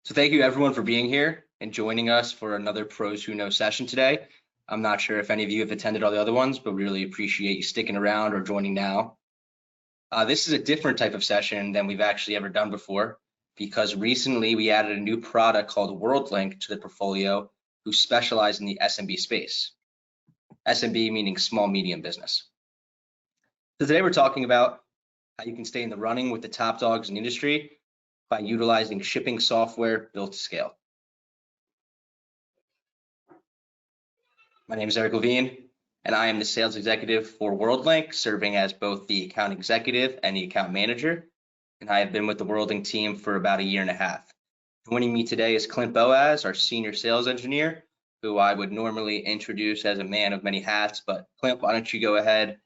So thank you everyone for being here and joining us for another Pros Who Know session today. I'm not sure if any of you have attended all the other ones, but we really appreciate you sticking around or joining now. This is a different type of session than we've actually ever done before, because recently we added a new product called WorldLink to the portfolio, who specialize in the SMB space. SMB meaning small, medium business. So today we're talking about how you can stay in the running with the top dogs in the industry by utilizing shipping software built to scale. My name is Eric Levine, and I am the sales executive for WorldLink, serving as both the account executive and the account manager. And I have been with the WorldLink team for about a year and a half. Joining me today is Clint Boaz, our senior sales engineer, who I would normally introduce as a man of many hats. But Clint, why don't you go ahead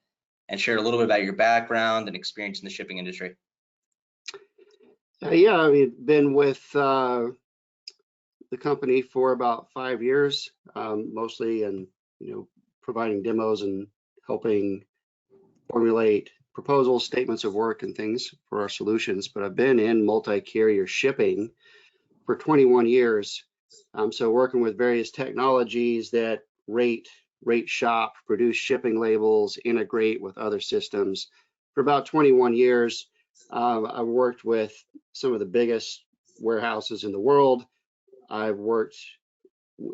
and share a little bit about your background and experience in the shipping industry? Yeah, I've been with the company for about 5 years, mostly in providing demos and helping formulate proposals, statements of work, and things for our solutions. But I've been in multi-carrier shipping for 21 years. So working with various technologies that rate, shop, produce shipping labels, integrate with other systems for about 21 years. I've worked with some of the biggest warehouses in the world. I've worked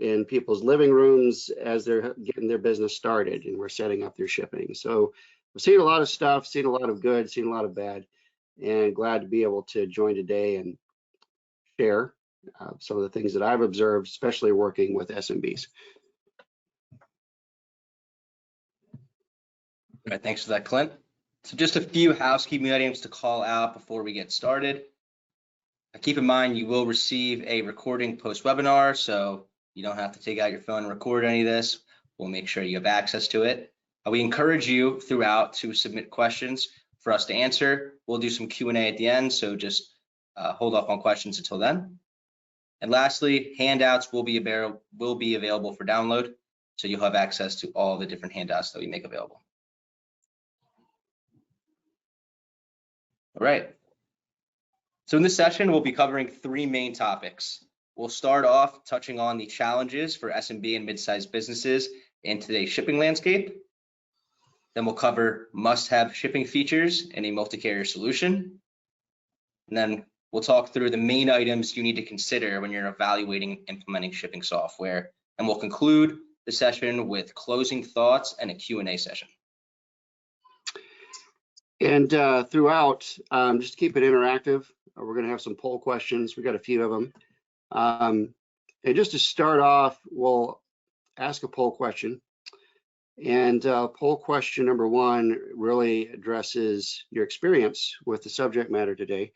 in people's living rooms as they're getting their business started and we're setting up their shipping. So I've seen a lot of stuff, seen a lot of good, seen a lot of bad, and glad to be able to join today and share some of the things that I've observed, especially working with SMBs. All right, thanks for that, Clint. So just a few housekeeping items to call out before we get started. Keep in mind, you will receive a recording post-webinar, so you don't have to take out your phone and record any of this. We'll make sure you have access to it. We encourage you throughout to submit questions for us to answer. We'll do some Q&A at the end, so just hold off on questions until then. And lastly, handouts will be available for download, so you'll have access to all the different handouts that we make available. All right. So in this session, we'll be covering 3 main topics. We'll start off touching on the challenges for SMB and mid-sized businesses in today's shipping landscape. Then we'll cover must-have shipping features in a multi-carrier solution. And then we'll talk through the main items you need to consider when you're evaluating and implementing shipping software. And we'll conclude the session with closing thoughts and a Q&A session. And throughout, just keep it interactive. We're going to have some poll questions. We got a few of them. And just to start off, we'll ask a poll question. And poll question number 1 really addresses your experience with the subject matter today.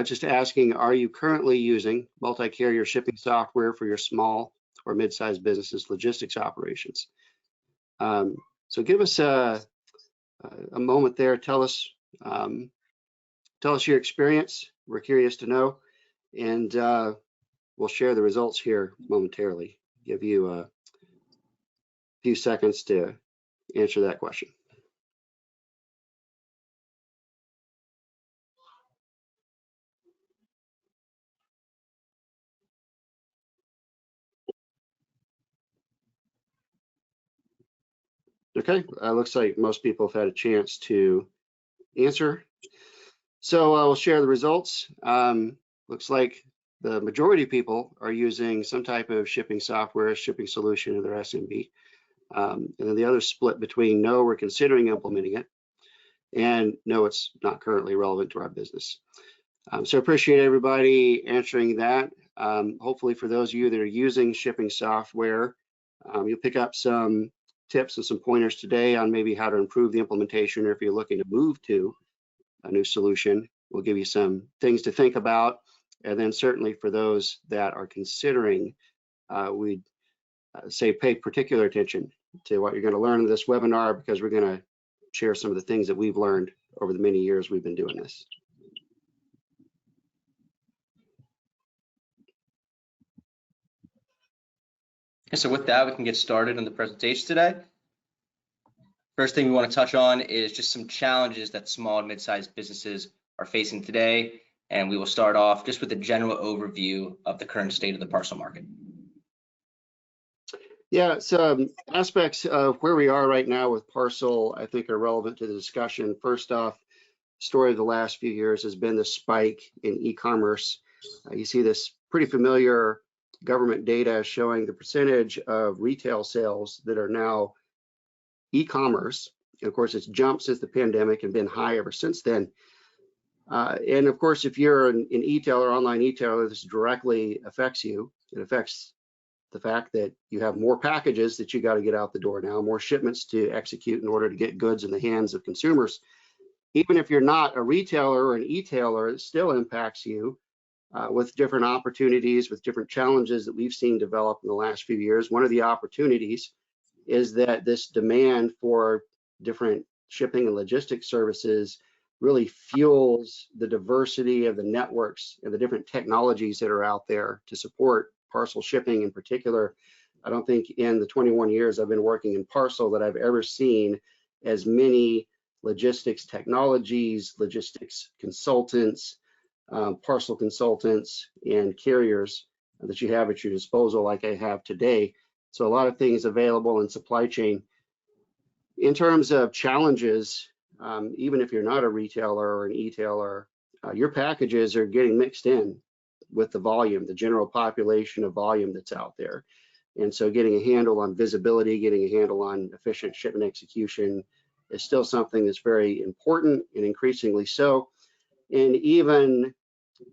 Just asking, are you currently using multi-carrier shipping software for your small or mid-sized businesses logistics operations? So give us a moment there. Tell us your experience. We're curious to know, and we'll share the results here momentarily. Give you a few seconds to answer that question. Okay, looks like most people have had a chance to answer. So we'll share the results. Looks like the majority of people are using some type of shipping software, shipping solution in their SMB. And then the other split between no, we're considering implementing it, and no, it's not currently relevant to our business. So appreciate everybody answering that. Hopefully for those of you that are using shipping software, you'll pick up some tips and some pointers today on maybe how to improve the implementation, or if you're looking to move to a new solution, we'll give you some things to think about. And then certainly for those that are considering, we'd say pay particular attention to what you're going to learn in this webinar, because we're going to share some of the things that we've learned over the many years we've been doing this. So with that, we can get started on the presentation today. First thing we want to touch on is just some challenges that small and mid-sized businesses are facing today and we will start off just with a general overview of the current state of the parcel market. Yeah, so aspects of where we are right now with parcel, I think, are relevant to the discussion. First off, story of the last few years has been the spike in e-commerce. You see this pretty familiar government data showing the percentage of retail sales that are now e-commerce. And of course, it's jumped since the pandemic and been high ever since then. And of course, if you're an e-tailer, online e-tailer, this directly affects you. It affects the fact that you have more packages that you got to get out the door now, more shipments to execute in order to get goods in the hands of consumers. Even if you're not a retailer or an e-tailer, it still impacts you with different opportunities, with different challenges that we've seen develop in the last few years. One of the opportunities is that this demand for different shipping and logistics services really fuels the diversity of the networks and the different technologies that are out there to support parcel shipping in particular. I don't think in the 21 years I've been working in parcel that I've ever seen as many logistics technologies, logistics consultants, parcel consultants, and carriers that you have at your disposal like I have today. So a lot of things available in supply chain. In terms of challenges, even if you're not a retailer or an e-tailer, your packages are getting mixed in with the volume, the general population of volume that's out there. And so getting a handle on visibility, getting a handle on efficient shipment execution is still something that's very important and increasingly so. And even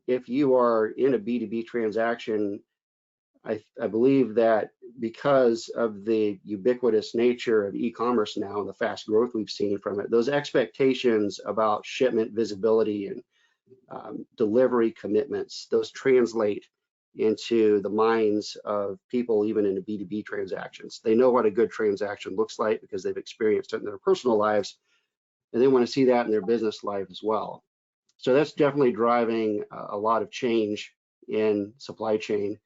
if you are in a B2B transaction, I believe that because of the ubiquitous nature of e-commerce now and the fast growth we've seen from it, those expectations about shipment visibility and delivery commitments, those translate into the minds of people even in the B2B transactions. They know what a good transaction looks like because they've experienced it in their personal lives, and they want to see that in their business life as well. So that's definitely driving a lot of change in supply chain,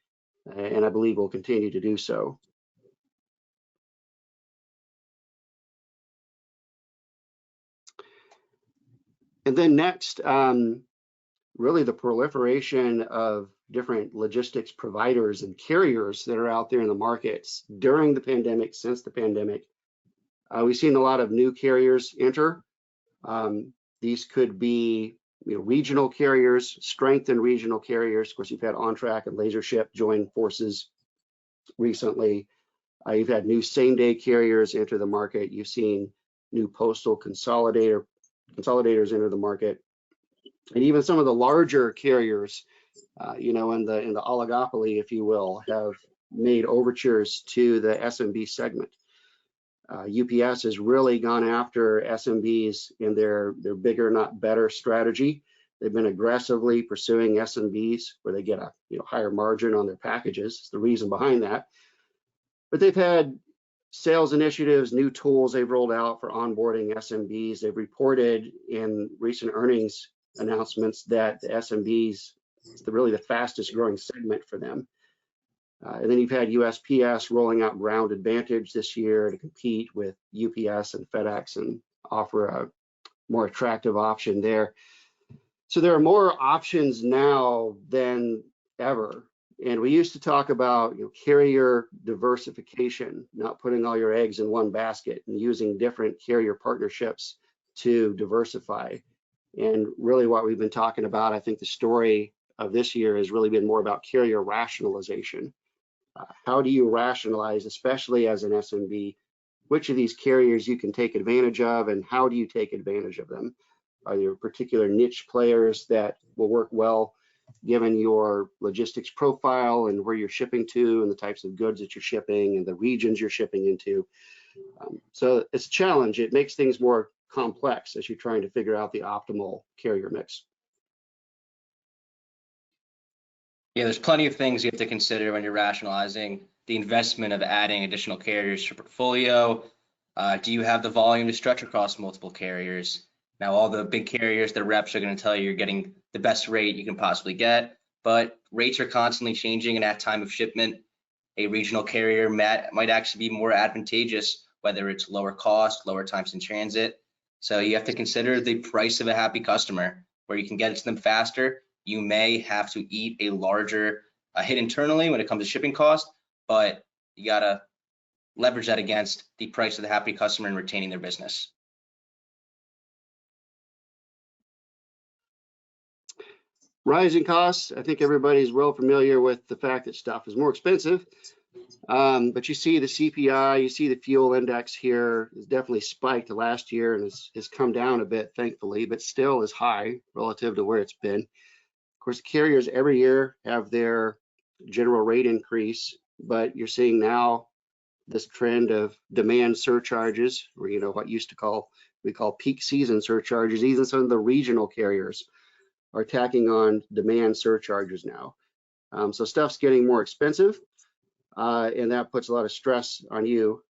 and I believe will continue to do so. And then next, really the proliferation of different logistics providers and carriers that are out there in the markets during the pandemic, since the pandemic. We've seen a lot of new carriers enter. These could be regional carriers, strengthened regional carriers. Of course, you've had OnTrack and LaserShip join forces recently. You've had new same-day carriers enter the market. You've seen new postal consolidators enter the market. And even some of the larger carriers, in the oligopoly, if you will, have made overtures to the SMB segment. UPS has really gone after SMBs in their bigger, not better strategy. They've been aggressively pursuing SMBs where they get a higher margin on their packages. It's the reason behind that. But they've had sales initiatives, new tools they've rolled out for onboarding SMBs. They've reported in recent earnings announcements that the SMBs is really the fastest growing segment for them. And then you've had USPS rolling out Ground Advantage this year to compete with UPS and FedEx and offer a more attractive option there. So there are more options now than ever. And we used to talk about carrier diversification, not putting all your eggs in one basket and using different carrier partnerships to diversify. And really what we've been talking about, I think the story of this year has really been more about carrier rationalization. How do you rationalize, especially as an SMB, which of these carriers you can take advantage of and how do you take advantage of them? Are there particular niche players that will work well given your logistics profile and where you're shipping to and the types of goods that you're shipping and the regions you're shipping into? So it's a challenge. It makes things more complex as you're trying to figure out the optimal carrier mix. Yeah, there's plenty of things you have to consider when you're rationalizing the investment of adding additional carriers to your portfolio. Do you have the volume to stretch across multiple carriers? Now, all the big carriers, their reps are going to tell you you're getting the best rate you can possibly get, but rates are constantly changing, and at time of shipment, a regional carrier might actually be more advantageous, whether it's lower cost, lower times in transit. So you have to consider the price of a happy customer, where you can get it to them faster, you may have to eat a larger hit internally when it comes to shipping cost, but you gotta leverage that against the price of the happy customer and retaining their business. Rising costs. I think everybody's well familiar with the fact that stuff is more expensive. But you see the CPI, you see the fuel index here is definitely spiked last year and has come down a bit, thankfully, but still is high relative to where it's been. Of course, carriers every year have their general rate increase, but you're seeing now this trend of demand surcharges, or what we call peak season surcharges. Even some of the regional carriers are tacking on demand surcharges now. So stuff's getting more expensive, and that puts a lot of stress on you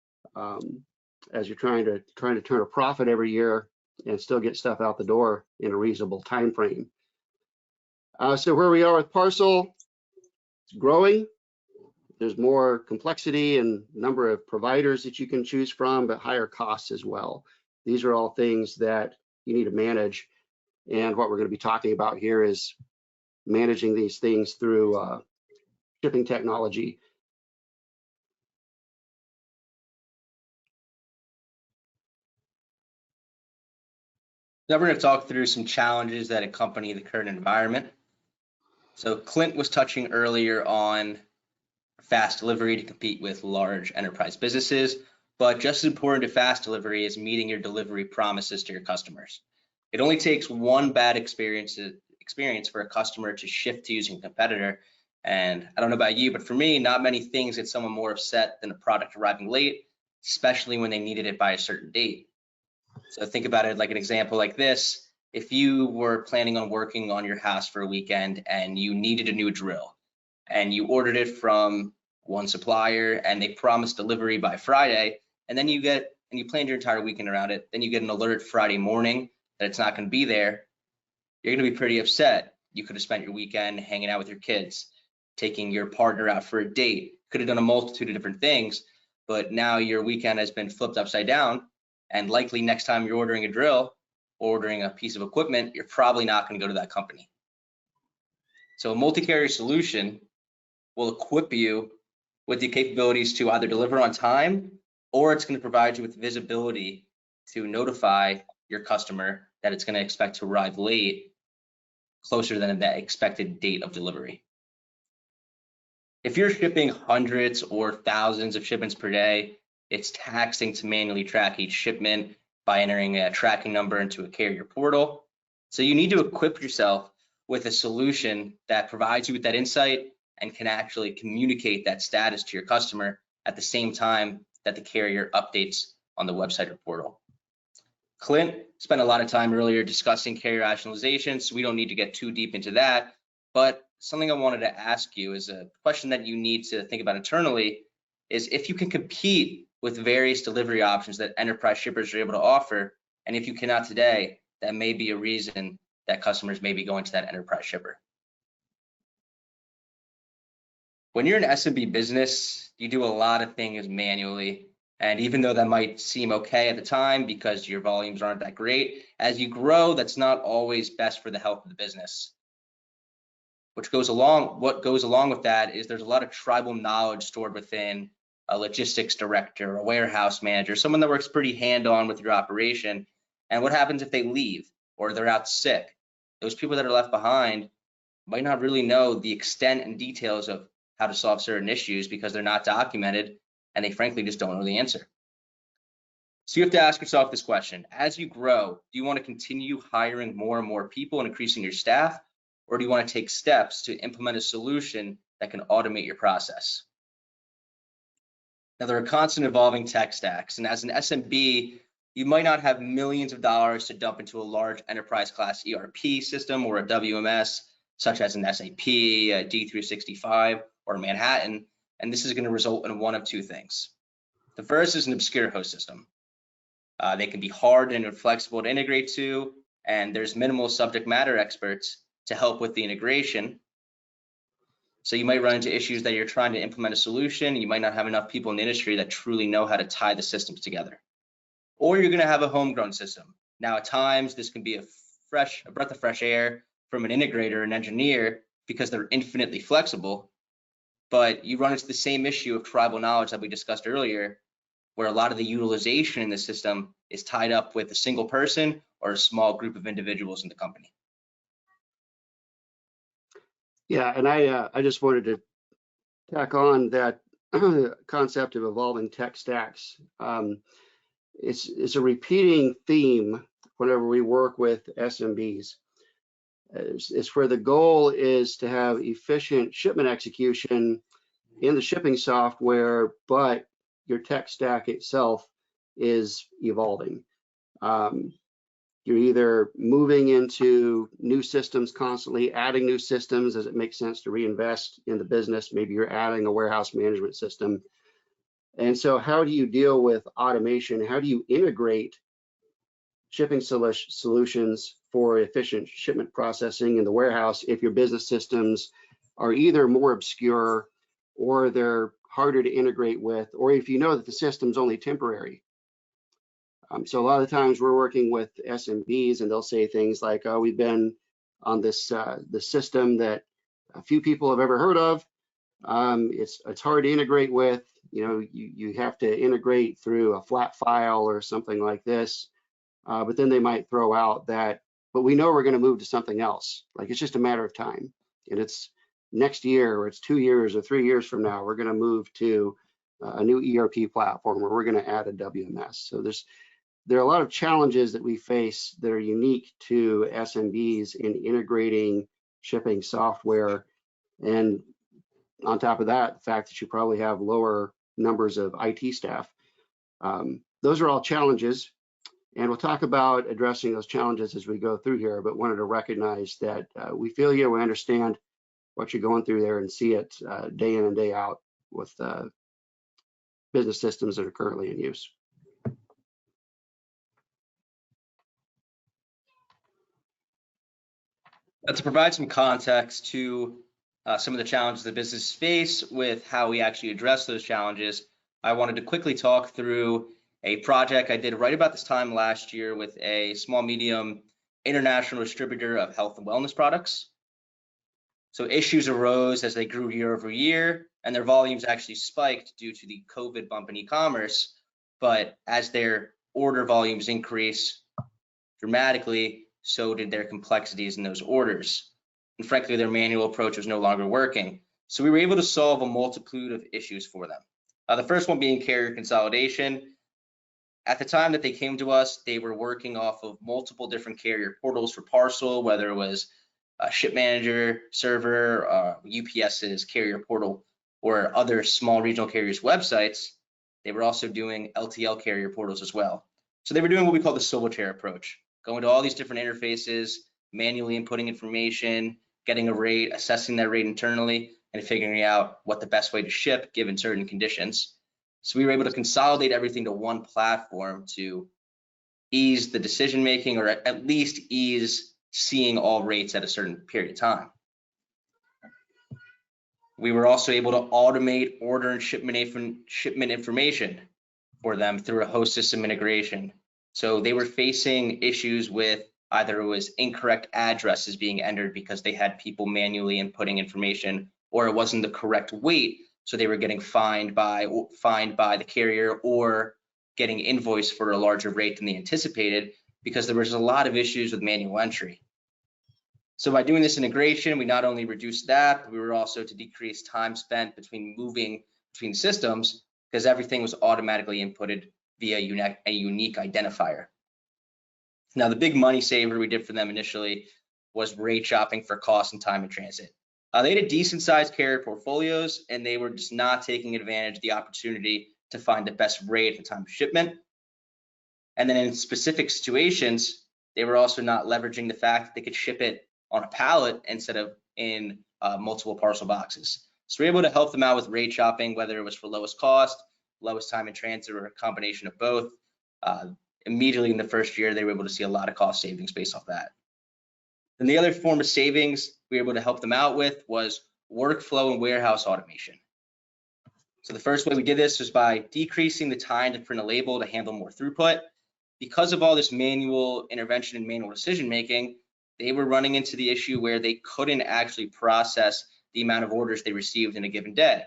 as you're trying to turn a profit every year and still get stuff out the door in a reasonable time frame. So where we are with parcel, it's growing. There's more complexity and number of providers that you can choose from, but higher costs as well. These are all things that you need to manage. And what we're going to be talking about here is managing these things through shipping technology. Now we're going to talk through some challenges that accompany the current environment. So Clint was touching earlier on fast delivery to compete with large enterprise businesses, but just as important to fast delivery is meeting your delivery promises to your customers. It only takes one bad experience for a customer to shift to using a competitor. And I don't know about you, but for me, not many things get someone more upset than a product arriving late, especially when they needed it by a certain date. So think about it like an example like this. If you were planning on working on your house for a weekend and you needed a new drill and you ordered it from one supplier and they promised delivery by Friday, and then you planned your entire weekend around it, then you get an alert Friday morning that it's not going to be there, you're going to be pretty upset. You could have spent your weekend hanging out with your kids, taking your partner out for a date, could have done a multitude of different things, but now your weekend has been flipped upside down, and likely next time you're ordering a drill, ordering a piece of equipment, you're probably not going to go to that company. So a multi-carrier solution will equip you with the capabilities to either deliver on time, or it's going to provide you with visibility to notify your customer that it's going to expect to arrive late, closer than the expected date of delivery. If you're shipping hundreds or thousands of shipments per day, it's taxing to manually track each shipment by entering a tracking number into a carrier portal. So you need to equip yourself with a solution that provides you with that insight and can actually communicate that status to your customer at the same time that the carrier updates on the website or portal. Clint spent a lot of time earlier discussing carrier rationalization, so we don't need to get too deep into that. But something I wanted to ask you is a question that you need to think about internally is if you can compete with various delivery options that enterprise shippers are able to offer, and if you cannot today, that may be a reason that customers may be going to that enterprise shipper. When you're an SMB business, you do a lot of things manually. And even though that might seem okay at the time because your volumes aren't that great, as you grow, that's not always best for the health of the business. What goes along with that is there's a lot of tribal knowledge stored within a logistics director, a warehouse manager, someone that works pretty hand-on with your operation. And what happens if they leave or they're out sick? Those people that are left behind might not really know the extent and details of how to solve certain issues because they're not documented and they frankly just don't know the answer. So you have to ask yourself this question: as you grow, do you want to continue hiring more and more people and increasing your staff, or do you want to take steps to implement a solution that can automate your process? Now, there are constant evolving tech stacks, and as an SMB, you might not have millions of dollars to dump into a large enterprise class ERP system or a WMS, such as an SAP, a D365, or Manhattan, and this is going to result in one of two things. The first is an obscure host system. They can be hard and inflexible to integrate to, and there's minimal subject matter experts to help with the integration. So you might run into issues that you're trying to implement a solution, and you might not have enough people in the industry that truly know how to tie the systems together. Or you're going to have a homegrown system. Now, at times, this can be a breath of fresh air, from an integrator, an engineer, because they're infinitely flexible. But you run into the same issue of tribal knowledge that we discussed earlier, where a lot of the utilization in the system is tied up with a single person or a small group of individuals in the company. Yeah, and I just wanted to tack on that concept of evolving tech stacks. It's a repeating theme whenever we work with SMBs. It's where the goal is to have efficient shipment execution in the shipping software, but your tech stack itself is evolving. You're either moving into new systems constantly, adding new systems as it makes sense to reinvest in the business. Maybe you're adding a warehouse management system. And so how do you deal with automation? How do you integrate shipping solutions for efficient shipment processing in the warehouse if your business systems are either more obscure or they're harder to integrate with, or if you know that the system's only temporary? So a lot of times we're working with SMBs and they'll say things like, oh, we've been on this the system that a few people have ever heard of. It's hard to integrate with. You know, you have to integrate through a flat file or something like this. But then they might throw out that, but we know we're going to move to something else. Like it's just a matter of time. And it's next year, or it's 2 years or 3 years from now, we're going to move to a new ERP platform, or we're going to add a WMS. So there are a lot of challenges that we face that are unique to SMBs in integrating shipping software. And on top of that, the fact that you probably have lower numbers of IT staff. Those are all challenges. And we'll talk about addressing those challenges as we go through here, but wanted to recognize that we feel you, we understand what you're going through there and see it day in and day out with business systems that are currently in use. To provide some context to some of the challenges that businesses face with how we actually address those challenges, I wanted to quickly talk through a project I did right about this time last year with a small medium international distributor of health and wellness products. So issues arose as they grew year over year, and their volumes actually spiked due to the COVID bump in e-commerce. But as their order volumes increase dramatically, so did their complexities in those orders. And frankly, their manual approach was no longer working. So we were able to solve a multitude of issues for them. The first one being carrier consolidation. At the time that they came to us, they were working off of multiple different carrier portals for parcel, whether it was Ship Manager, Server, UPS's carrier portal, or other small regional carriers' websites. They were also doing LTL carrier portals as well. So they were doing what we call the solo chair approach, going to all these different interfaces, manually inputting information, getting a rate, assessing that rate internally, and figuring out what the best way to ship given certain conditions. So we were able to consolidate everything to one platform to ease the decision making, or at least ease seeing all rates at a certain period of time. We were also able to automate order and shipment information for them through a host system integration. So they were facing issues with either it was incorrect addresses being entered because they had people manually inputting information, or it wasn't the correct weight. So they were getting fined by the carrier or getting invoiced for a larger rate than they anticipated because there was a lot of issues with manual entry. So by doing this integration, we not only reduced that, but we were also to decrease time spent between moving between systems because everything was automatically inputted via a unique identifier. Now, the big money saver we did for them initially was rate shopping for cost and time in transit. They had a decent sized carrier portfolios, and they were just not taking advantage of the opportunity to find the best rate at the time of shipment. And then in specific situations, they were also not leveraging the fact that they could ship it on a pallet instead of in multiple parcel boxes. So we're able to help them out with rate shopping, whether it was for lowest cost, lowest time in transit, or a combination of both. Immediately in the first year, they were able to see a lot of cost savings based off that. And the other form of savings we were able to help them out with was workflow and warehouse automation. So the first way we did this was by decreasing the time to print a label to handle more throughput. Because of all this manual intervention and manual decision making, they were running into the issue where they couldn't actually process the amount of orders they received in a given day.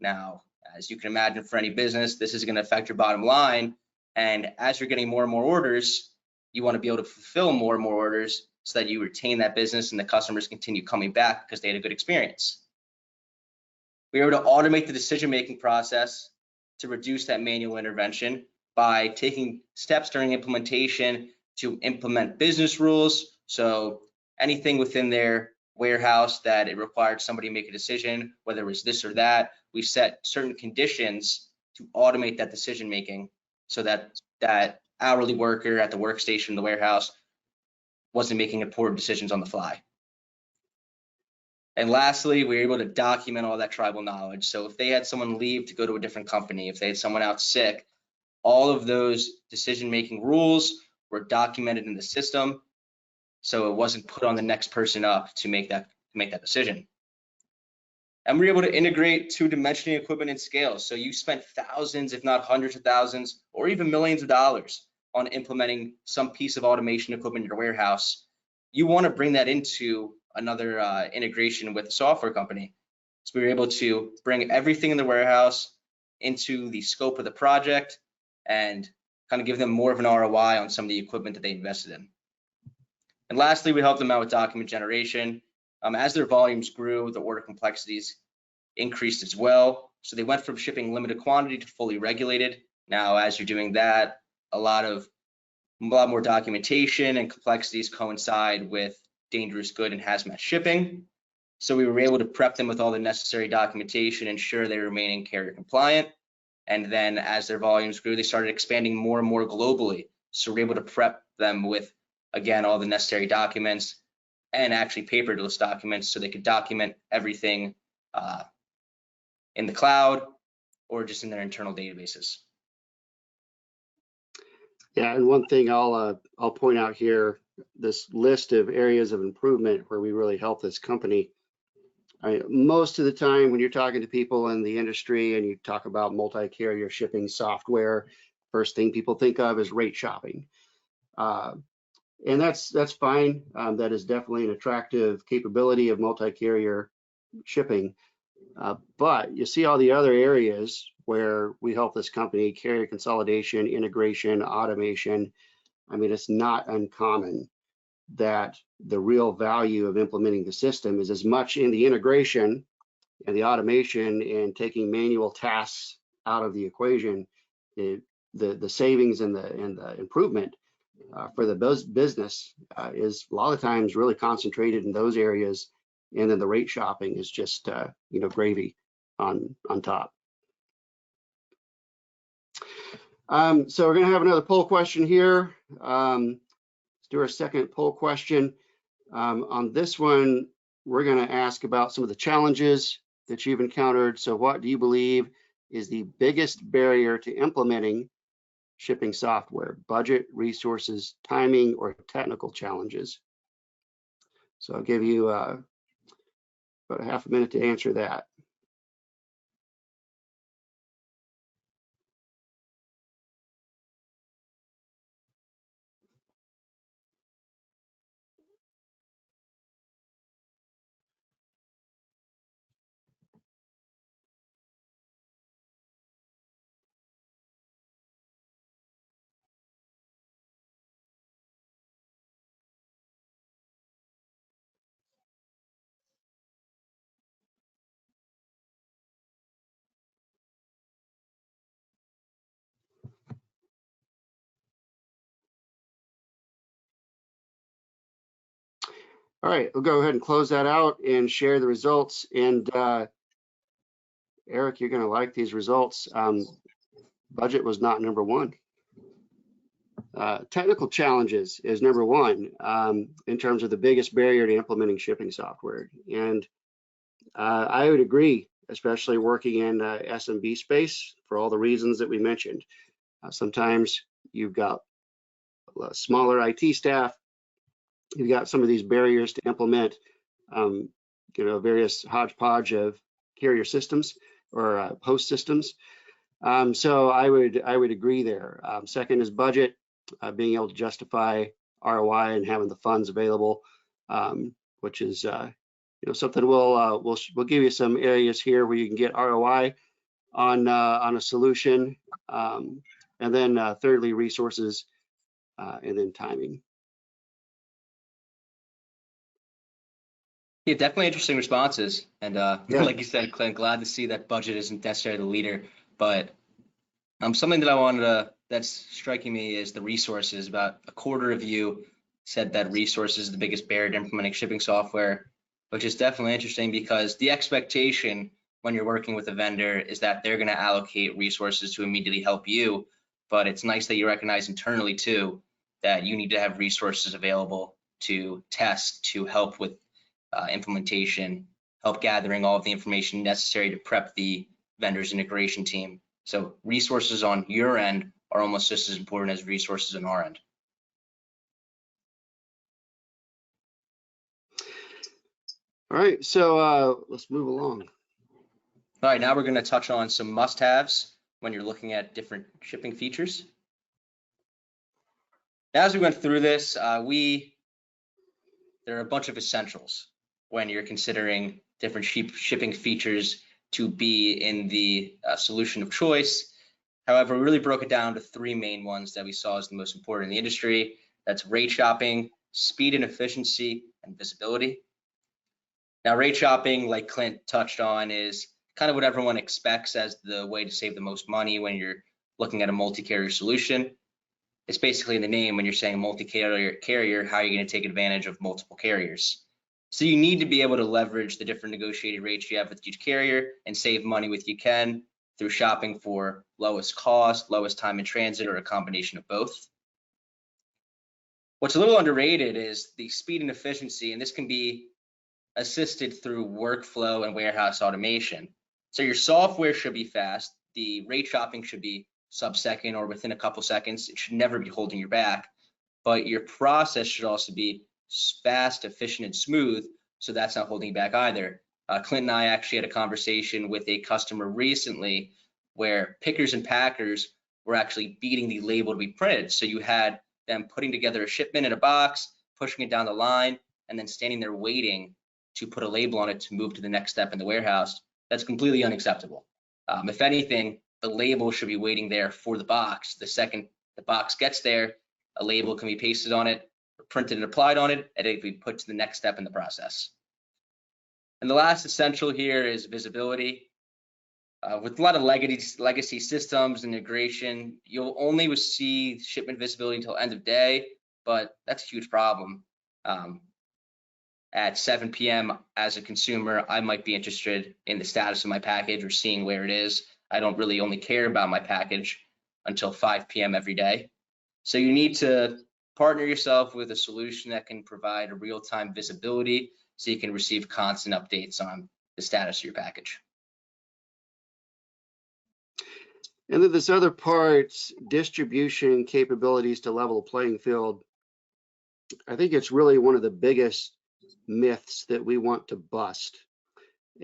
Now, as you can imagine, for any business, this is going to affect your bottom line. And as you're getting more and more orders, you want to be able to fulfill more and more orders so that you retain that business and the customers continue coming back because they had a good experience. We were able to automate the decision-making process to reduce that manual intervention by taking steps during implementation to implement business rules. So anything within their warehouse that it required somebody to make a decision, whether it was this or that, we set certain conditions to automate that decision-making so that that hourly worker at the workstation in the warehouse wasn't making important decisions on the fly. And lastly, we were able to document all that tribal knowledge. So if they had someone leave to go to a different company, if they had someone out sick, all of those decision-making rules were documented in the system, so it wasn't put on the next person up to make that decision. And we're able to integrate two-dimensioning equipment and scale. So you spent thousands, if not hundreds of thousands, or even millions of dollars on implementing some piece of automation equipment in your warehouse. You want to bring that into another integration with a software company. So we were able to bring everything in the warehouse into the scope of the project and kind of give them more of an ROI on some of the equipment that they invested in. And lastly, we helped them out with document generation. As their volumes grew, the order complexities increased as well. So they went from shipping limited quantity to fully regulated. Now, as you're doing that, a lot more documentation and complexities coincide with dangerous good and hazmat shipping. So we were able to prep them with all the necessary documentation, ensure they remain carrier compliant. And then as their volumes grew, they started expanding more and more globally. So we're able to prep them with, again, all the necessary documents and actually paperless documents so they could document everything in the cloud or just in their internal databases. Yeah, and one thing I'll point out here, this list of areas of improvement where we really help this company. Most of the time when you're talking to people in the industry and you talk about multi-carrier shipping software, first thing people think of is rate shopping. And that's fine. That is definitely an attractive capability of multi-carrier shipping. But you see all the other areas where we help this company: carrier consolidation, integration, automation. I mean, it's not uncommon that the real value of implementing the system is as much in the integration and the automation and taking manual tasks out of the equation. The savings and the improvement for the business is a lot of times really concentrated in those areas, and then the rate shopping is just gravy on top. So we're going to have another poll question here. Let's do our second poll question. On this one, we're going to ask about some of the challenges that you've encountered. So what do you believe is the biggest barrier to implementing shipping software? Budget, resources, timing, or technical challenges? So I'll give you about a half a minute to answer that. All right, we'll go ahead and close that out and share the results. And Eric, you're going to like these results. Budget was not number one. Technical challenges is number one in terms of the biggest barrier to implementing shipping software. And I would agree, especially working in SMB space for all the reasons that we mentioned. Sometimes you've got a smaller IT staff. You've got some of these barriers to implement, various hodgepodge of carrier systems or host systems. So I would agree there. Second is budget, being able to justify ROI and having the funds available. which is something we'll give you some areas here where you can get ROI on a solution, and then thirdly, resources, and then timing. Yeah, definitely interesting responses. And like you said, Clint, glad to see that budget isn't necessarily the leader, but something that that's striking me is the resources. About a quarter of you said that resources is the biggest barrier to implementing shipping software, which is definitely interesting because the expectation when you're working with a vendor is that they're going to allocate resources to immediately help you. But it's nice that you recognize internally too that you need to have resources available to test, to help with implementation, help gathering all of the information necessary to prep the vendor's integration team. So resources on your end are almost just as important as resources on our end. All right, so let's move along. All right, now we're going to touch on some must-haves when you're looking at different shipping features. As we went through this, there are a bunch of essentials when you're considering different shipping features to be in the solution of choice. However, we really broke it down to three main ones that we saw as the most important in the industry. That's rate shopping, speed and efficiency, and visibility. Now, rate shopping, like Clint touched on, is kind of what everyone expects as the way to save the most money when you're looking at a multi-carrier solution. It's basically in the name when you're saying multi-carrier, how are you going to take advantage of multiple carriers? So you need to be able to leverage the different negotiated rates you have with each carrier and save money with you can through shopping for lowest cost, lowest time in transit, or a combination of both. What's a little underrated is the speed and efficiency, and this can be assisted through workflow and warehouse automation. So your software should be fast. The rate shopping should be sub-second or within a couple seconds. It should never be holding you back, but your process should also be fast, efficient, and smooth, so that's not holding you back either. Clint and I actually had a conversation with a customer recently where pickers and packers were actually beating the label to be printed. So you had them putting together a shipment in a box, pushing it down the line, and then standing there waiting to put a label on it to move to the next step in the warehouse. That's completely unacceptable. If anything, the label should be waiting there for the box. The second the box gets there, a label can be pasted on it, printed and applied on it, and it can be put to the next step in the process. And the last essential here is visibility. With a lot of legacy systems and integration, you'll only see shipment visibility until end of day, but that's a huge problem. At 7 p.m. as a consumer, I might be interested in the status of my package or seeing where it is. I don't really only care about my package until 5 p.m. every day. So you need to partner yourself with a solution that can provide a real-time visibility so you can receive constant updates on the status of your package. And then this other part, distribution capabilities to level the playing field. I think it's really one of the biggest myths that we want to bust.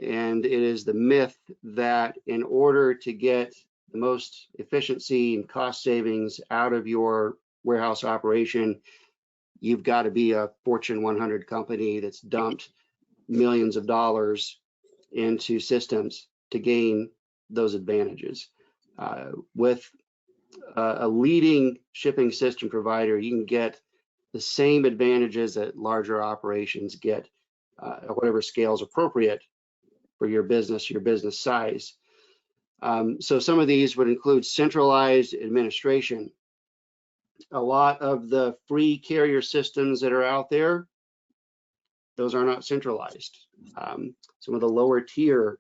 And it is the myth that in order to get the most efficiency and cost savings out of your warehouse operation, you've got to be a Fortune 100 company that's dumped millions of dollars into systems to gain those advantages. With a leading shipping system provider, you can get the same advantages that larger operations get at whatever scale is appropriate for your business size. So some of these would include centralized administration. A lot of the free carrier systems that are out there, those are not centralized. Some of the lower tier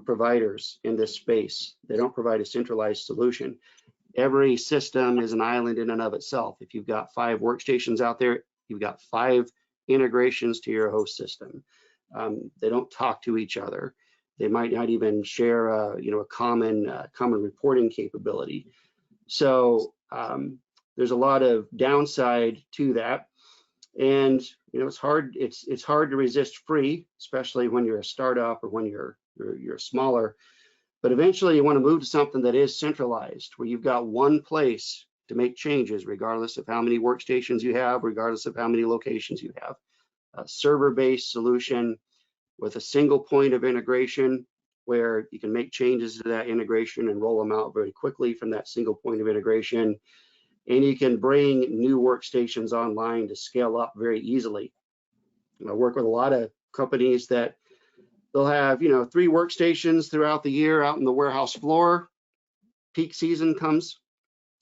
providers in this space, they don't provide a centralized solution. Every system is an island in and of itself. If you've got 5 workstations out there, you've got 5 integrations to your host system. They don't talk to each other. They might not even share a common reporting capability. So there's a lot of downside to that. And it's hard to resist free, especially when you're a startup or when you're smaller. But eventually you want to move to something that is centralized, where you've got one place to make changes, regardless of how many workstations you have, regardless of how many locations you have. server-based solution with a single point of integration where you can make changes to that integration and roll them out very quickly from that single point of integration. And you can bring new workstations online to scale up very easily. I work with a lot of companies that they'll have, 3 workstations throughout the year out on the warehouse floor. Peak season comes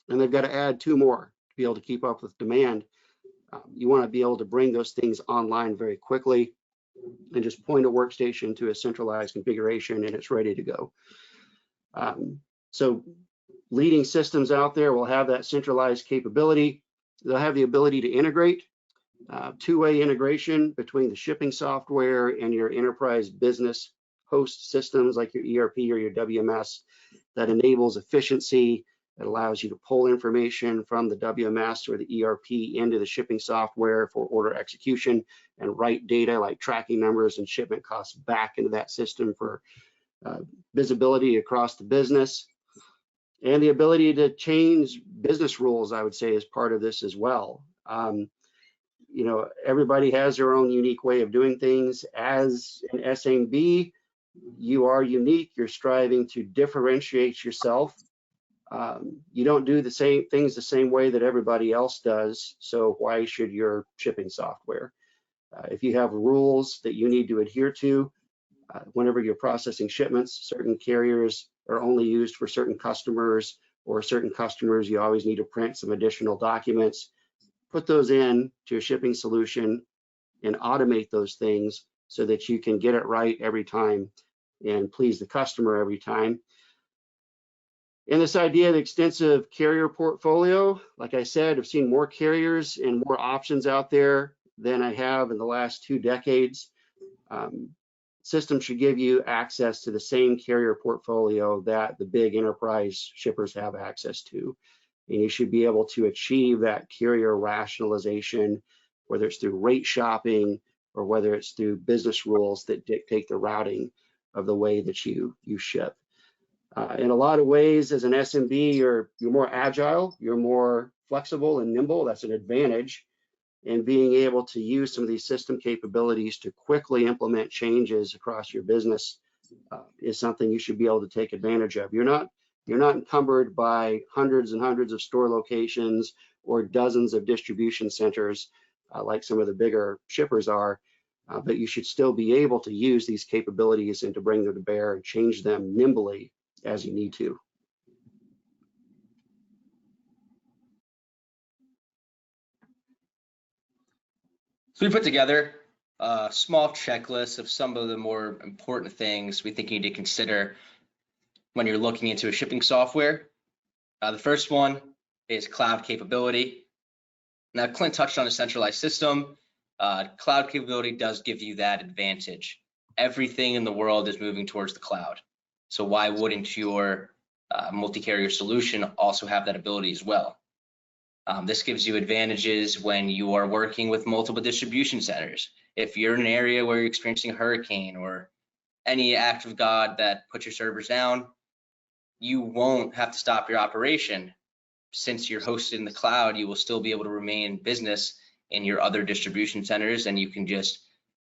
and they've got to add 2 more to be able to keep up with demand. You want to be able to bring those things online very quickly and just point a workstation to a centralized configuration and it's ready to go. So leading systems out there will have that centralized capability. They'll have the ability to integrate, 2-way integration between the shipping software and your enterprise business host systems like your ERP or your WMS that enables efficiency. It allows you to pull information from the WMS or the ERP into the shipping software for order execution and write data like tracking numbers and shipment costs back into that system for visibility across the business. And the ability to change business rules, I would say, is part of this as well. Everybody has their own unique way of doing things. As an SMB, you are unique. You're striving to differentiate yourself. You don't do the same things the same way that everybody else does. So why should your shipping software? If you have rules that you need to adhere to, whenever you're processing shipments, certain carriers are only used for certain customers, or certain customers you always need to print some additional documents. Put those in to a shipping solution and automate those things so that you can get it right every time and please the customer every time. And this idea of extensive carrier portfolio, like I said, I've seen more carriers and more options out there than I have in the last 2 decades. Systems should give you access to the same carrier portfolio that the big enterprise shippers have access to. And you should be able to achieve that carrier rationalization, whether it's through rate shopping or whether it's through business rules that dictate the routing of the way that you ship. In a lot of ways, as an SMB, you're more agile, you're more flexible and nimble. That's an advantage. And being able to use some of these system capabilities to quickly implement changes across your business is something you should be able to take advantage of. You're not encumbered by hundreds and hundreds of store locations or dozens of distribution centers like some of the bigger shippers are, but you should still be able to use these capabilities and to bring them to bear and change them nimbly as you need to. So we put together a small checklist of some of the more important things we think you need to consider when you're looking into a shipping software. The first one is cloud capability. Now, Clint touched on a centralized system. Cloud capability does give you that advantage. Everything in the world is moving towards the cloud. So why wouldn't your multi-carrier solution also have that ability as well? This gives you advantages when you are working with multiple distribution centers. If you're in an area where you're experiencing a hurricane or any act of God that puts your servers down, you won't have to stop your operation. Since you're hosted in the cloud, you will still be able to remain in business in your other distribution centers, and you can just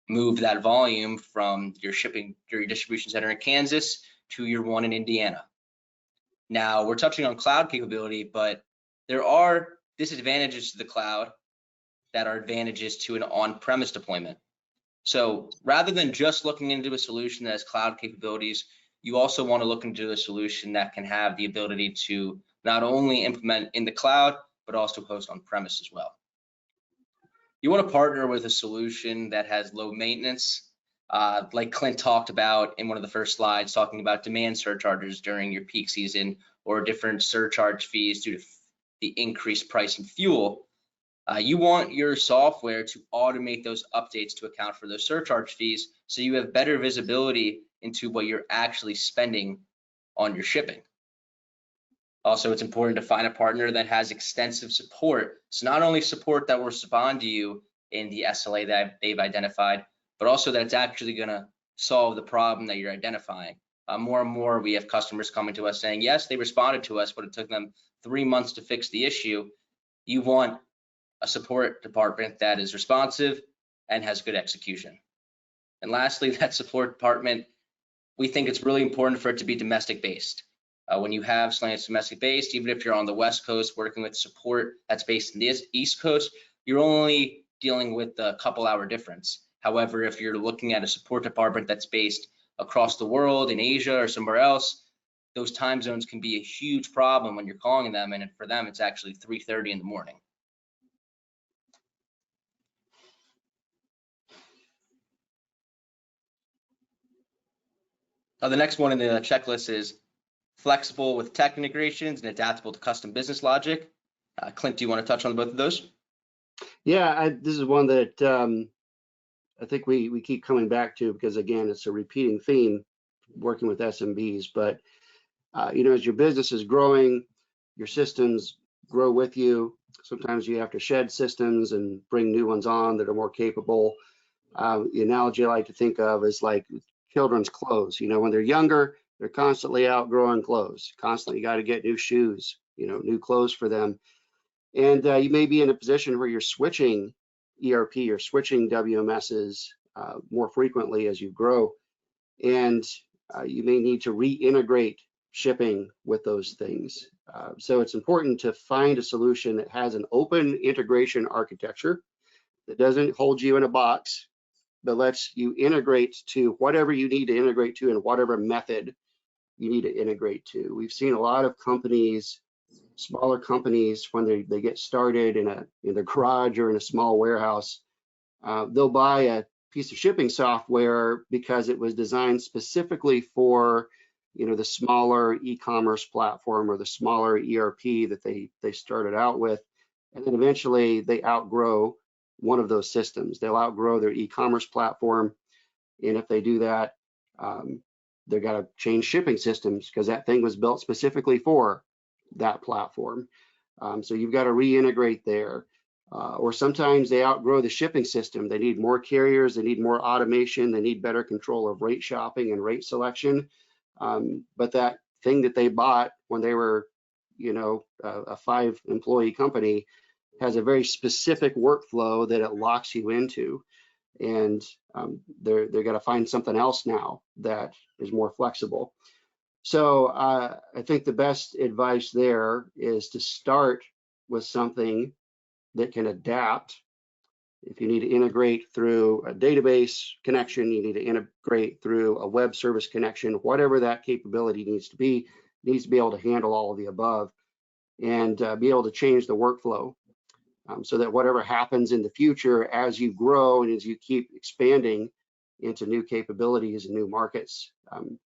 move that volume from your distribution center in Kansas to your one in Indiana. Now, we're touching on cloud capability, but there are disadvantages to the cloud that are advantages to an on-premise deployment. So rather than just looking into a solution that has cloud capabilities, you also want to look into a solution that can have the ability to not only implement in the cloud, but also host on-premise as well. You want to partner with a solution that has low maintenance, like Clint talked about in one of the first slides, talking about demand surcharges during your peak season or different surcharge fees due to the increased price in fuel. You want your software to automate those updates to account for those surcharge fees so you have better visibility into what you're actually spending on your shipping. Also, it's important to find a partner that has extensive support. So not only support that will respond to you in the SLA that they've identified, but also that it's actually going to solve the problem that you're identifying. More and more, we have customers coming to us saying, yes, they responded to us, but it took them 3 months to fix the issue. You want a support department that is responsive, and has good execution. And lastly, that support department, we think it's really important for it to be domestic based. When you have something that's domestic based, even if you're on the West Coast working with support that's based in the East Coast, you're only dealing with a couple-hour difference. However, if you're looking at a support department that's based across the world in Asia or somewhere else, those time zones can be a huge problem when you're calling them, and for them it's actually 3:30 in the morning. The next one in the checklist is flexible with tech integrations and adaptable to custom business logic. Clint, do you want to touch on both of those? Yeah, this is one that I think we keep coming back to because, again, it's a repeating theme working with SMBs. But, as your business is growing, your systems grow with you. Sometimes you have to shed systems and bring new ones on that are more capable. The analogy I like to think of is like children's clothes. When they're younger, they're constantly outgrowing clothes. Constantly, you got to get new shoes, new clothes for them. And you may be in a position where you're switching ERP or switching WMSs more frequently as you grow. And you may need to reintegrate shipping with those things. So it's important to find a solution that has an open integration architecture that doesn't hold you in a box, but lets you integrate to whatever you need to integrate to and whatever method you need to integrate to. We've seen a lot of companies, smaller companies, when they get started in their garage or in a small warehouse, they'll buy a piece of shipping software because it was designed specifically for the smaller e-commerce platform or the smaller ERP that they started out with, and then eventually they outgrow one of those systems. They'll outgrow their e-commerce platform, and if they do that, they've got to change shipping systems because that thing was built specifically for that platform. So you've got to reintegrate there. Or sometimes they outgrow the shipping system. They need more carriers, they need more automation, they need better control of rate shopping and rate selection. But that thing that they bought when they were, a 5-employee company has a very specific workflow that it locks you into. And they're going to find something else now that is more flexible. So I think the best advice there is to start with something that can adapt. If you need to integrate through a database connection, you need to integrate through a web service connection, whatever that capability needs to be able to handle all of the above and be able to change the workflow so that whatever happens in the future as you grow and as you keep expanding into new capabilities and new markets,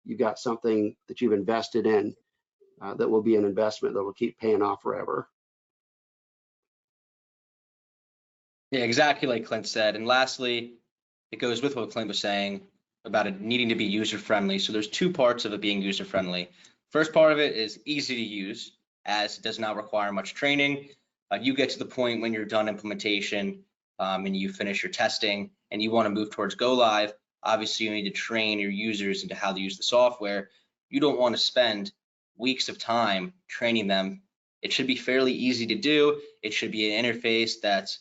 you've got something that you've invested in that will be an investment that will keep paying off forever. Yeah, exactly like Clint said. And lastly, it goes with what Clint was saying about it needing to be user-friendly. So there's two parts of it being user-friendly. First part of it is easy to use, as it does not require much training. You get to the point when you're done implementation and you finish your testing and you want to move towards go live. Obviously, you need to train your users into how to use the software. You don't want to spend weeks of time training them. It should be fairly easy to do. It should be an interface that's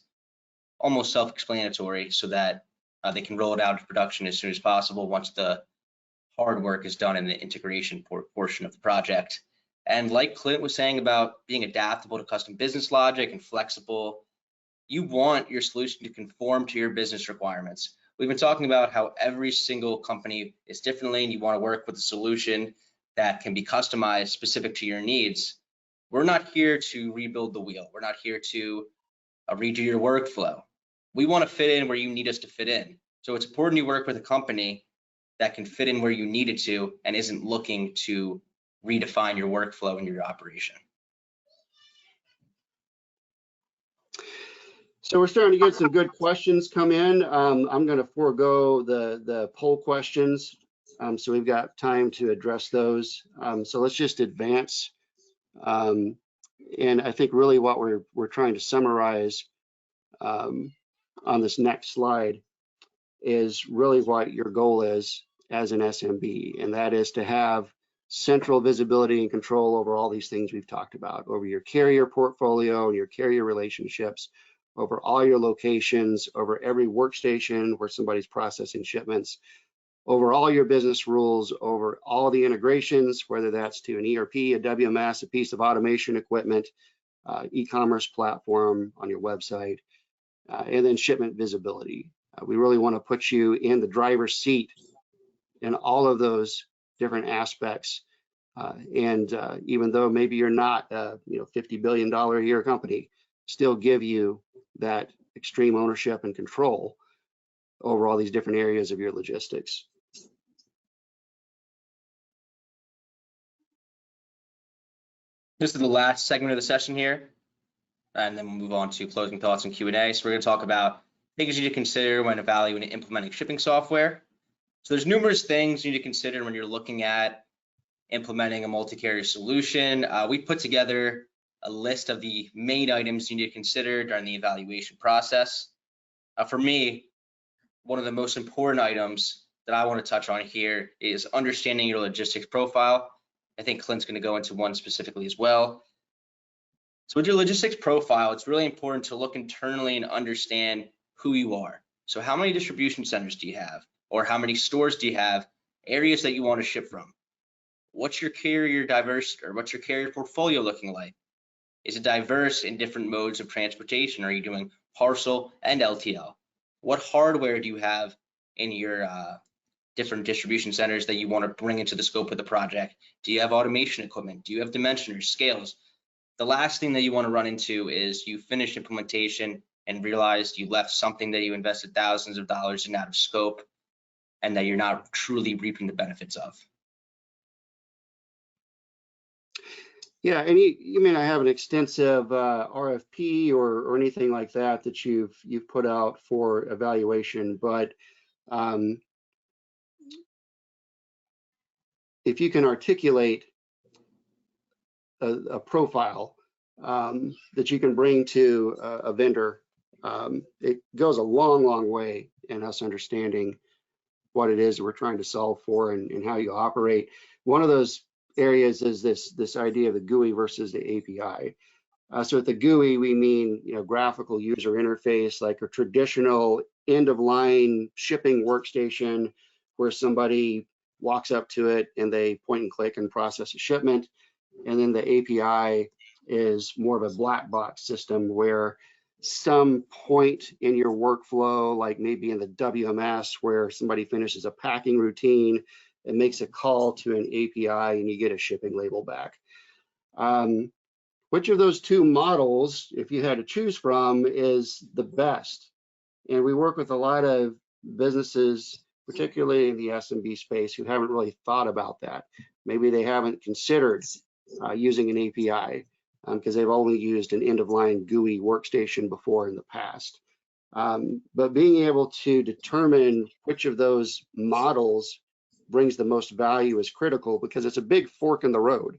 almost self-explanatory so that they can roll it out to production as soon as possible once the hard work is done in the integration portion of the project. And like Clint was saying about being adaptable to custom business logic and flexible, you want your solution to conform to your business requirements. We've been talking about how every single company is differently and you want to work with a solution that can be customized specific to your needs. We're not here to rebuild the wheel. We're not here to redo your workflow. We want to fit in where you need us to fit in. So it's important you work with a company that can fit in where you need it to and isn't looking to redefine your workflow and your operation. So we're starting to get some good questions come in. I'm going to forego the poll questions, so we've got time to address those. So let's just advance. And I think really what we're trying to summarize on this next slide is really what your goal is as an SMB, and that is to have central visibility and control over all these things we've talked about, over your carrier portfolio and your carrier relationships, over all your locations, over every workstation where somebody's processing shipments, over all your business rules, over all the integrations, whether that's to an ERP, a WMS, a piece of automation equipment, e-commerce platform on your website, and then shipment visibility. We really want to put you in the driver's seat in all of those different aspects. And even though maybe you're not a $50 billion a year company, still give you that extreme ownership and control over all these different areas of your logistics. This is the last segment of the session here, and then we'll move on to closing thoughts and Q&A. So we're going to talk about things you need to consider when evaluating and implementing shipping software. So there's numerous things you need to consider when you're looking at implementing a multi-carrier solution. We put together a list of the main items you need to consider during the evaluation process. For me, one of the most important items that I want to touch on here is understanding your logistics profile. I think Clint's going to go into one specifically as well. So with your logistics profile, it's really important to look internally and understand who you are. So how many distribution centers do you have? Or how many stores do you have? Areas that you want to ship from? What's your carrier what's your carrier portfolio looking like? Is it diverse in different modes of transportation? Are you doing parcel and LTL? What hardware do you have in your different distribution centers that you want to bring into the scope of the project? Do you have automation equipment? Do you have dimensioners, scales? The last thing that you want to run into is you finish implementation and realize you left something that you invested thousands of dollars in out of scope and that you're not truly reaping the benefits of. Yeah, and you may not have an extensive RFP or anything like that that you've put out for evaluation, but if you can articulate a profile that you can bring to a vendor, it goes a long way in us understanding what it is we're trying to solve for and how you operate. One of those areas is this idea of the GUI versus the API. So with the GUI, we mean graphical user interface, like a traditional end-of-line shipping workstation where somebody walks up to it and they point and click and process a shipment. And then the API is more of a black box system where some point in your workflow, like maybe in the WMS where somebody finishes a packing routine and makes a call to an API and you get a shipping label back. Which of those two models, if you had to choose from, is the best? And we work with a lot of businesses, particularly in the SMB space, who haven't really thought about that. Maybe they haven't considered using an API because they've only used an end-of-line GUI workstation before in the past. But being able to determine which of those models brings the most value is critical because it's a big fork in the road.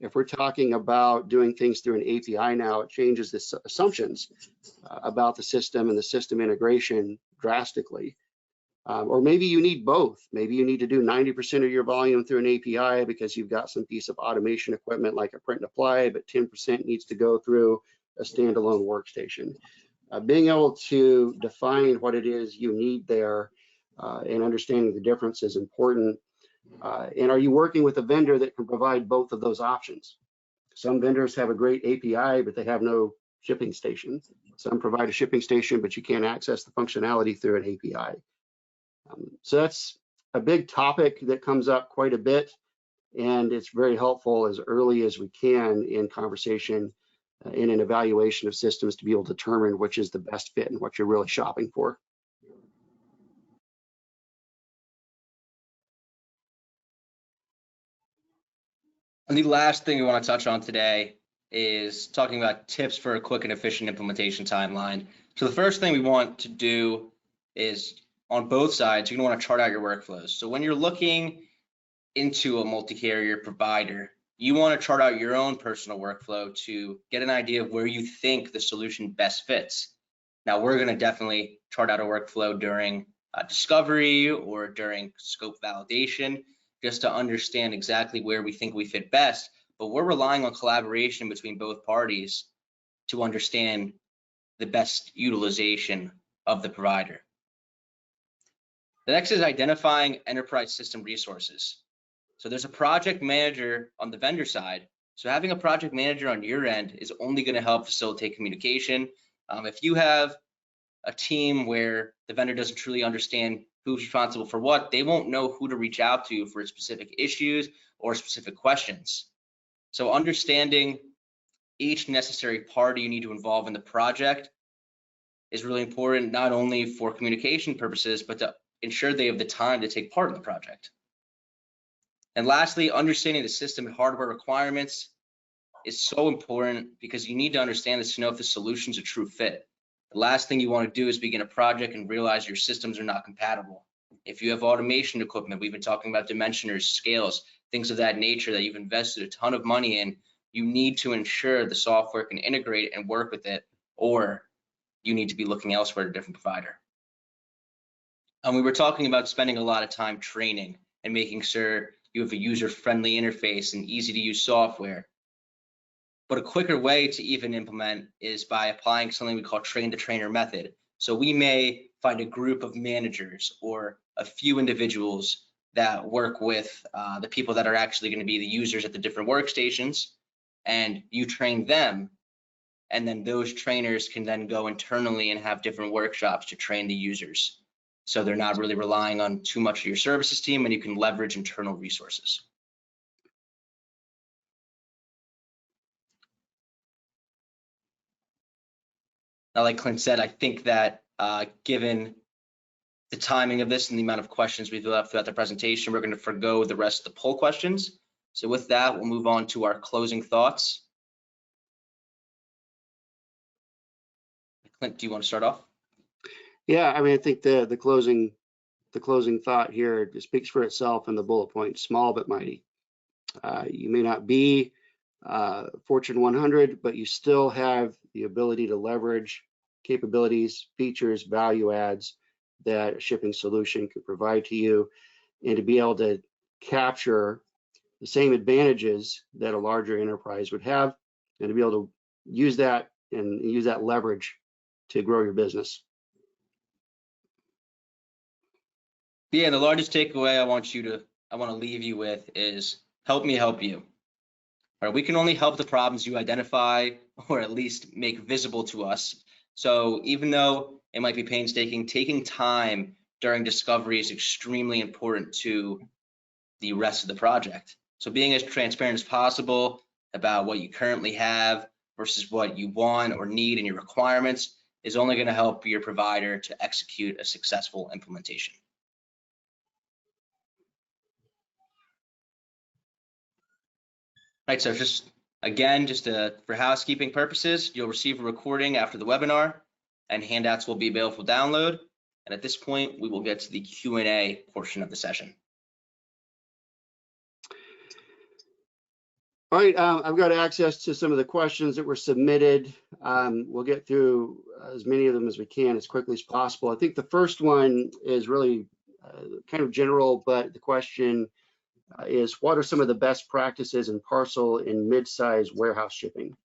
If we're talking about doing things through an API now, it changes the assumptions about the system and the system integration drastically. Or maybe you need both. Maybe you need to do 90% of your volume through an API because you've got some piece of automation equipment like a print and apply, but 10% needs to go through a standalone workstation. Being able to define what it is you need there and understanding the difference is important. And are you working with a vendor that can provide both of those options? Some vendors have a great API, but they have no shipping station. Some provide a shipping station, but you can't access the functionality through an API. So that's a big topic that comes up quite a bit, and it's very helpful as early as we can in conversation in an evaluation of systems to be able to determine which is the best fit and what you're really shopping for. And the last thing we want to touch on today is talking about tips for a quick and efficient implementation timeline. So the first thing we want to do is on both sides, you're going to want to chart out your workflows. So when you're looking into a multi-carrier provider, you want to chart out your own personal workflow to get an idea of where you think the solution best fits. Now, we're going to definitely chart out a workflow during discovery or during scope validation, just to understand exactly where we think we fit best. But we're relying on collaboration between both parties to understand the best utilization of the provider. The next is identifying enterprise system resources. So there's a project manager on the vendor side. So having a project manager on your end is only going to help facilitate communication. If you have a team where the vendor doesn't truly understand who's responsible for what, they won't know who to reach out to for specific issues or specific questions. So understanding each necessary party you need to involve in the project is really important, not only for communication purposes, but to ensure they have the time to take part in the project. And lastly, understanding the system and hardware requirements is so important because you need to understand this to know if the solution's a true fit. The last thing you want to do is begin a project and realize your systems are not compatible. If you have automation equipment, we've been talking about dimensioners, scales, things of that nature that you've invested a ton of money in, you need to ensure the software can integrate and work with it, or you need to be looking elsewhere at a different provider. And we were talking about spending a lot of time training and making sure you have a user-friendly interface and easy-to-use software. But a quicker way to even implement is by applying something we call train-the-trainer method. So we may find a group of managers or a few individuals that work with the people that are actually going to be the users at the different workstations, and you train them, and then those trainers can then go internally and have different workshops to train the users. So they're not really relying on too much of your services team, and you can leverage internal resources. Now, like Clint said, I think that given the timing of this and the amount of questions we've left throughout the presentation, we're going to forgo the rest of the poll questions. So with that, we'll move on to our closing thoughts. Clint, do you want to start off? Yeah, I mean, I think the closing thought here speaks for itself in the bullet point: small but mighty. You may not be Fortune 100, but you still have the ability to leverage capabilities, features, value adds that a shipping solution can provide to you, and to be able to capture the same advantages that a larger enterprise would have, and to be able to use that and use that leverage to grow your business. Yeah, the largest takeaway I want to leave you with is help me help you. All right, we can only help the problems you identify or at least make visible to us. So even though it might be painstaking, taking time during discovery is extremely important to the rest of the project. So being as transparent as possible about what you currently have versus what you want or need and your requirements is only going to help your provider to execute a successful implementation. Right, so just for housekeeping purposes, you'll receive a recording after the webinar, and handouts will be available for download. And at this point, we will get to the Q&A portion of the session. All right, I've got access to some of the questions that were submitted. We'll get through as many of them as we can as quickly as possible. I think the first one is really kind of general, but the question is, what are some of the best practices in parcel in mid-size warehouse shipping?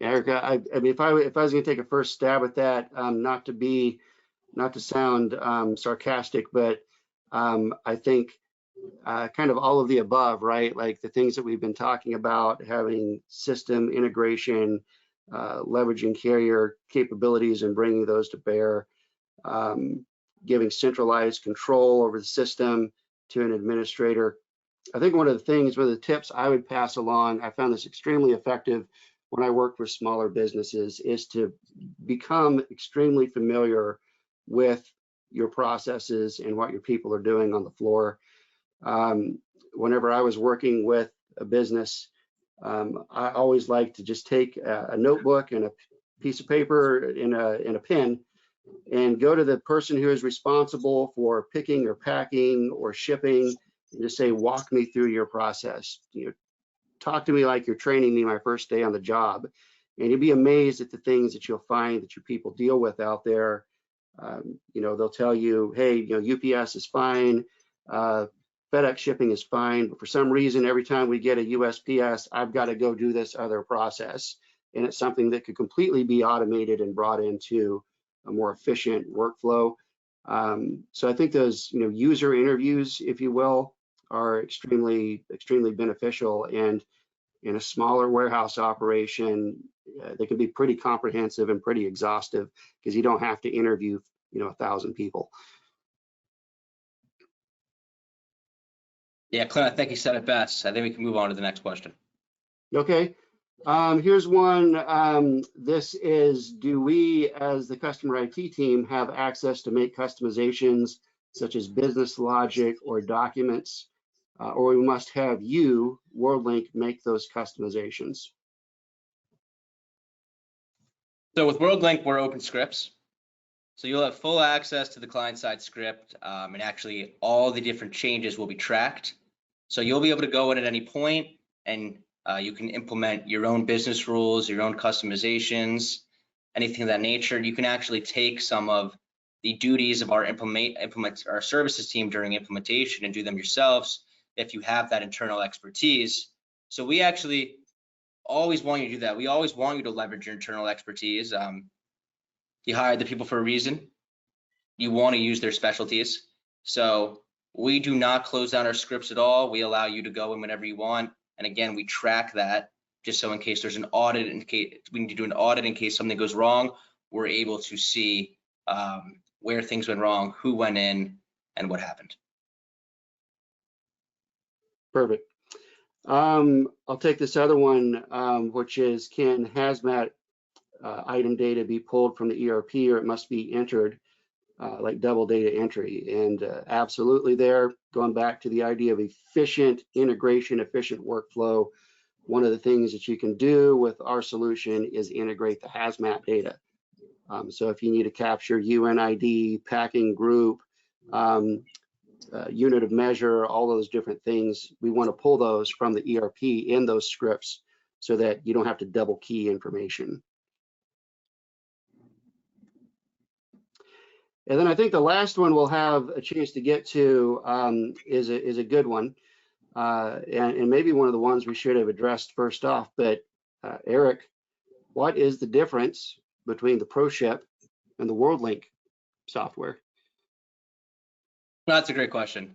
Erica, I mean, if I was going to take a first stab at that, not to sound sarcastic, but I think kind of all of the above, right? Like the things that we've been talking about, having system integration, leveraging carrier capabilities and bringing those to bear, giving centralized control over the system to an administrator. I think one of the tips I would pass along, I found this extremely effective when I worked with smaller businesses, is to become extremely familiar with your processes and what your people are doing on the floor. Whenever I was working with a business, I always like to just take a notebook and a piece of paper and a pen and go to the person who is responsible for picking or packing or shipping and just say, walk me through your process. Talk to me like you're training me my first day on the job. And you'll be amazed at the things that you'll find that your people deal with out there. They'll tell you, hey, UPS is fine. FedEx shipping is fine, but for some reason, every time we get a USPS, I've got to go do this other process. And it's something that could completely be automated and brought into a more efficient workflow. So I think those, user interviews, if you will, are extremely beneficial. And in a smaller warehouse operation, they can be pretty comprehensive and pretty exhaustive because you don't have to interview, 1,000 people. Yeah, Clint, I think you said it best. I think we can move on to the next question. Okay. Here's one. This is, do we, as the customer IT team, have access to make customizations such as business logic or documents, or we must have you, WorldLink, make those customizations? So with WorldLink, we're open scripts. So you'll have full access to the client-side script, and actually all the different changes will be tracked. So you'll be able to go in at any point and you can implement your own business rules, your own customizations, anything of that nature. You can actually take some of the duties of our our services team during implementation and do them yourselves if you have that internal expertise. So we actually always want you to do that. We always want you to leverage your internal expertise. You hired the people for a reason. You want to use their specialties. So we do not close down our scripts at all. We allow you to go in whenever you want. And again, we track that just so in case there's an audit, in case we need to do an audit in case something goes wrong, we're able to see where things went wrong, who went in, and what happened. Perfect. I'll take this other one, which is, can hazmat item data be pulled from the ERP, or it must be entered, like double data entry? And absolutely there, going back to the idea of efficient integration, efficient workflow, one of the things that you can do with our solution is integrate the hazmat data. So if you need to capture UNID, packing group, unit of measure, all those different things, we want to pull those from the ERP in those scripts so that you don't have to double key information. And then I think the last one we'll have a chance to get to is a good one, and maybe one of the ones we should have addressed first off. But Eric, what is the difference between the ProShip and the WorldLink software? That's a great question.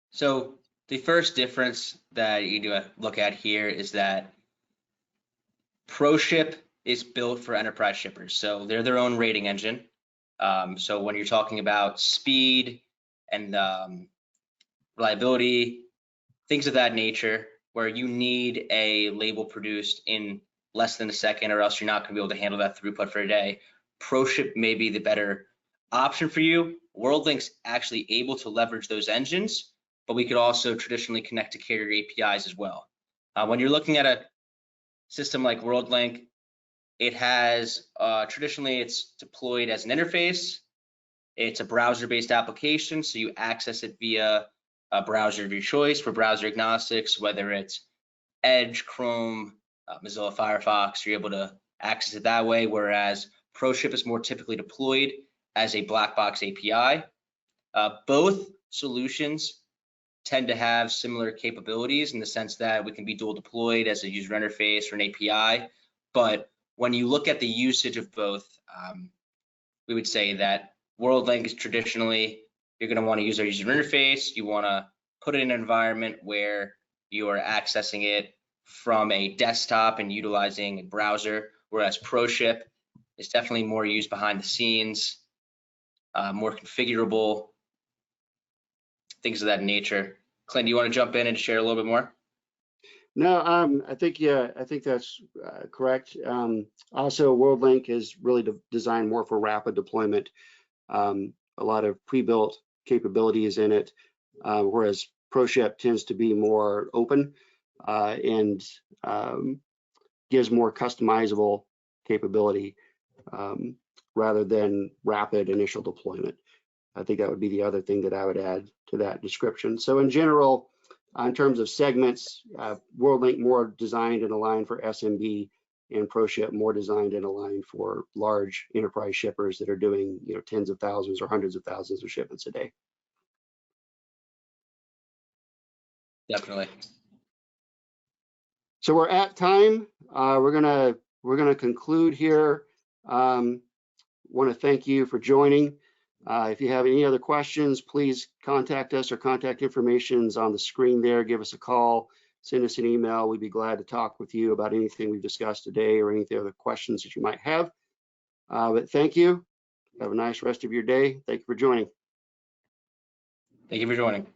So the first difference that you do look at here is that ProShip is built for enterprise shippers. So they're their own rating engine. So when you're talking about speed and reliability, things of that nature, where you need a label produced in less than a second or else you're not going to be able to handle that throughput for a day, ProShip may be the better option for you. WorldLink's actually able to leverage those engines, but we could also traditionally connect to carrier APIs as well. When you're looking at a system like WorldLink, it has traditionally it's deployed as an interface. It's a browser-based application, so you access it via a browser of your choice for browser agnostics, whether it's Edge, Chrome, Mozilla Firefox. You're able to access it that way, whereas ProShip is more typically deployed as a black box API. Both solutions tend to have similar capabilities in the sense that we can be dual deployed as a user interface or an API. But when you look at the usage of both, we would say that WorldLink is traditionally, you're going to want to use our user interface. You want to put it in an environment where you are accessing it from a desktop and utilizing a browser, whereas ProShip is definitely more used behind the scenes, more configurable, things of that nature. Clint, do you want to jump in and share a little bit more? No, I think that's correct. Also, WorldLink is really designed more for rapid deployment. A lot of pre-built capabilities in it, whereas ProShip tends to be more open and gives more customizable capability rather than rapid initial deployment. I think that would be the other thing that I would add to that description. So in general, in terms of segments, WorldLink more designed and aligned for SMB, and ProShip more designed and aligned for large enterprise shippers that are doing, tens of thousands or hundreds of thousands of shipments a day. Definitely. So we're at time. We're gonna conclude here. Want to thank you for joining. If you have any other questions, please contact us. Our contact information is on the screen there. Give us a call, send us an email. We'd be glad to talk with you about anything we've discussed today or any other questions that you might have. But thank you. Have a nice rest of your day. Thank you for joining. Thank you for joining.